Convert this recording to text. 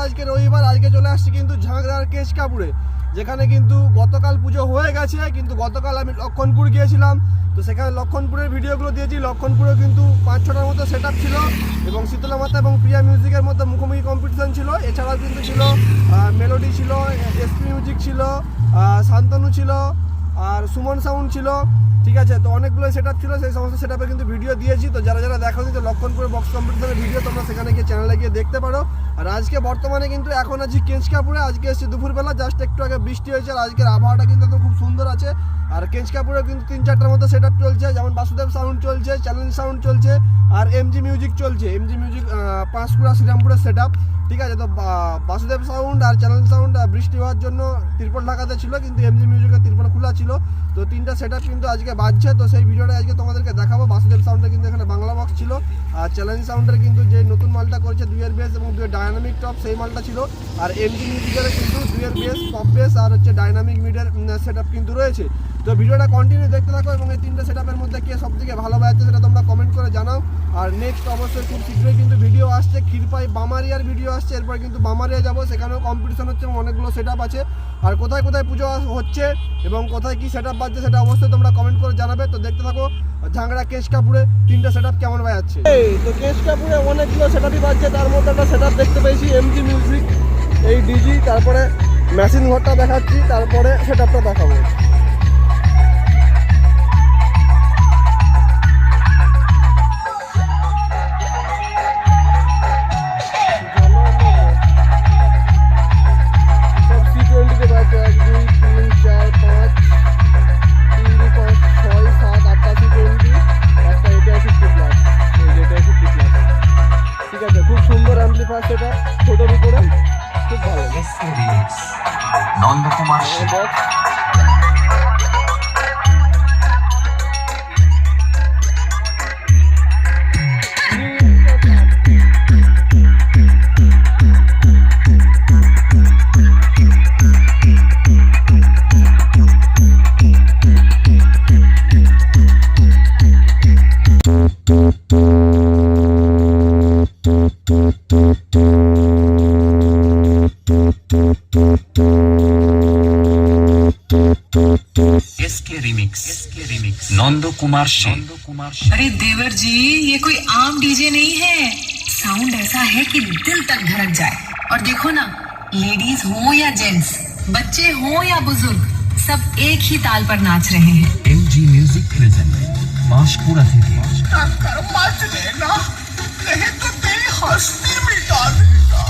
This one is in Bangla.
আজকে রবিবার, আজকে চলে আসছি কিন্তু ঝাঁকড়ার কেশকাপুরে, যেখানে কিন্তু গতকাল পুজো হয়ে গেছে। কিন্তু গতকাল আমি লক্ষণপুর গিয়েছিলাম, তো সেখানে লক্ষণপুরের ভিডিওগুলো দিয়েছি। লক্ষণপুরে কিন্তু 5-6টার মতো সেট আপ ছিল এবং শীতলা মাতা এবং প্রিয়া মিউজিকের মধ্যে মুখোমুখি কম্পিটিশন ছিল। এছাড়াও কিন্তু ছিল মেলোডি ছিল, এসপি মিউজিক ছিল, শান্তনু ছিল, আর সুমন সাউন্ড ছিল। ঠিক আছে, তো অনেকগুলো সেট আপ ছিল, সেই সমস্ত সেট আপে কিন্তু ভিডিও দিয়েছি। তো যারা যারা দেখো তো লক্ষণপুরের বক্স কম্পিটিশনের ভিডিও তোমরা সেখানে গিয়ে চ্যানেলে গিয়ে দেখতে পারো। আর আজকে বর্তমানে কিন্তু এখন আছি কেশকাপুরে। আজকে এসেছি দুপুরবেলা, জাস্ট একটু আগে বৃষ্টি হয়েছে। আর আজকের আবহাওয়াটা কিন্তু খুব সুন্দর আছে। আর কেশকাপুরে কিন্তু 3-4টার মতো সেট আপ চলছে, যেমন বাসুদেব সাউন্ড চলছে, চ্যালেঞ্জ সাউন্ড চলছে, আর এমজি মিউজিক চলছে। এমজি মিউজিক পাঁশকুড়া শ্রীরামপুরের সেট আপ। ঠিক আছে, তো বাসুদেব সাউন্ড আর চ্যালেঞ্জ সাউন্ড বৃষ্টি হওয়ার জন্য তিরপল ঢাকাতে ছিল, কিন্তু এমজি মিউজিকের তিরপল খোলা ছিল। তো 3টা সেট আপ কিন্তু আজকে বাজছে। তো সেই ভিডিওটা আজকে তোমাদেরকে দেখাবো। বাসুদেব সাউন্ডের কিন্তু এখানে বাংলা বক্স ছিল, আর চ্যালেঞ্জ সাউন্ডের কিন্তু যে নতুন মালটা করেছে 2-এর বেস এবং 2-এর ডায়নামিক টপ, সেই মালটা ছিল। আর এমজি মিউজিকের কিন্তু 2-এর বেস, পপ বেস আর ডায়নামিক মিডের সেট আপ কিন্তু রয়েছে। তো ভিডিওটা কন্টিনিউ দেখতে থাকো এবং এই 3টে সেট আপের মধ্যে কে সবথেকে ভালো বাজাচ্ছে সেটা তোমরা কমেন্ট করে জানাও। আর নেক্সট অবশ্যই খুব শীঘ্রই কিন্তু ভিডিও আসছে, ক্ষীরপাই বামারিয়ার ভিডিও আসছে। এরপর কিন্তু বামারিয়া যাবো, সেখানেও কম্পিটিশন হচ্ছে এবং অনেকগুলো সেট আপ আছে। আর কোথায় কোথায় পুজো হচ্ছে এবং কোথায় কি সেট আপ বাজছে সেটা অবশ্যই তোমরা কমেন্ট করে জানাবে। তো দেখতে থাকো ঝাঁকড়া কেশকাপুরে 3টে সেট আপ কেমন বাজাচ্ছে। তো কেশকাপুরে অনেকগুলো সেট আপই বাজছে, তার মধ্যে একটা সেট আপ দেখতে পেয়েছি এমজি মিউজিক, এই ডিজি, তারপরে মেশিন ঘরটা দেখাচ্ছি, তারপরে সেট আপটা দেখাবো। ছোটোর উপরে খুব ভালো নন্দকুমার नंदो कुमार सिंह। अरे देवर जी, ये कोई आम डीजे नहीं है। साउंड ऐसा है कि दिल तक धड़क जाए। और देखो ना, लेडीज हो या जेंट्स, बच्चे हो या बुजुर्ग, सब एक ही ताल पर नाच रहे हैं। एमजी म्यूजिक प्रेजेंट पाशकुड़ा থেকে नहीं तो तेरी हस्ती मिटा देगा।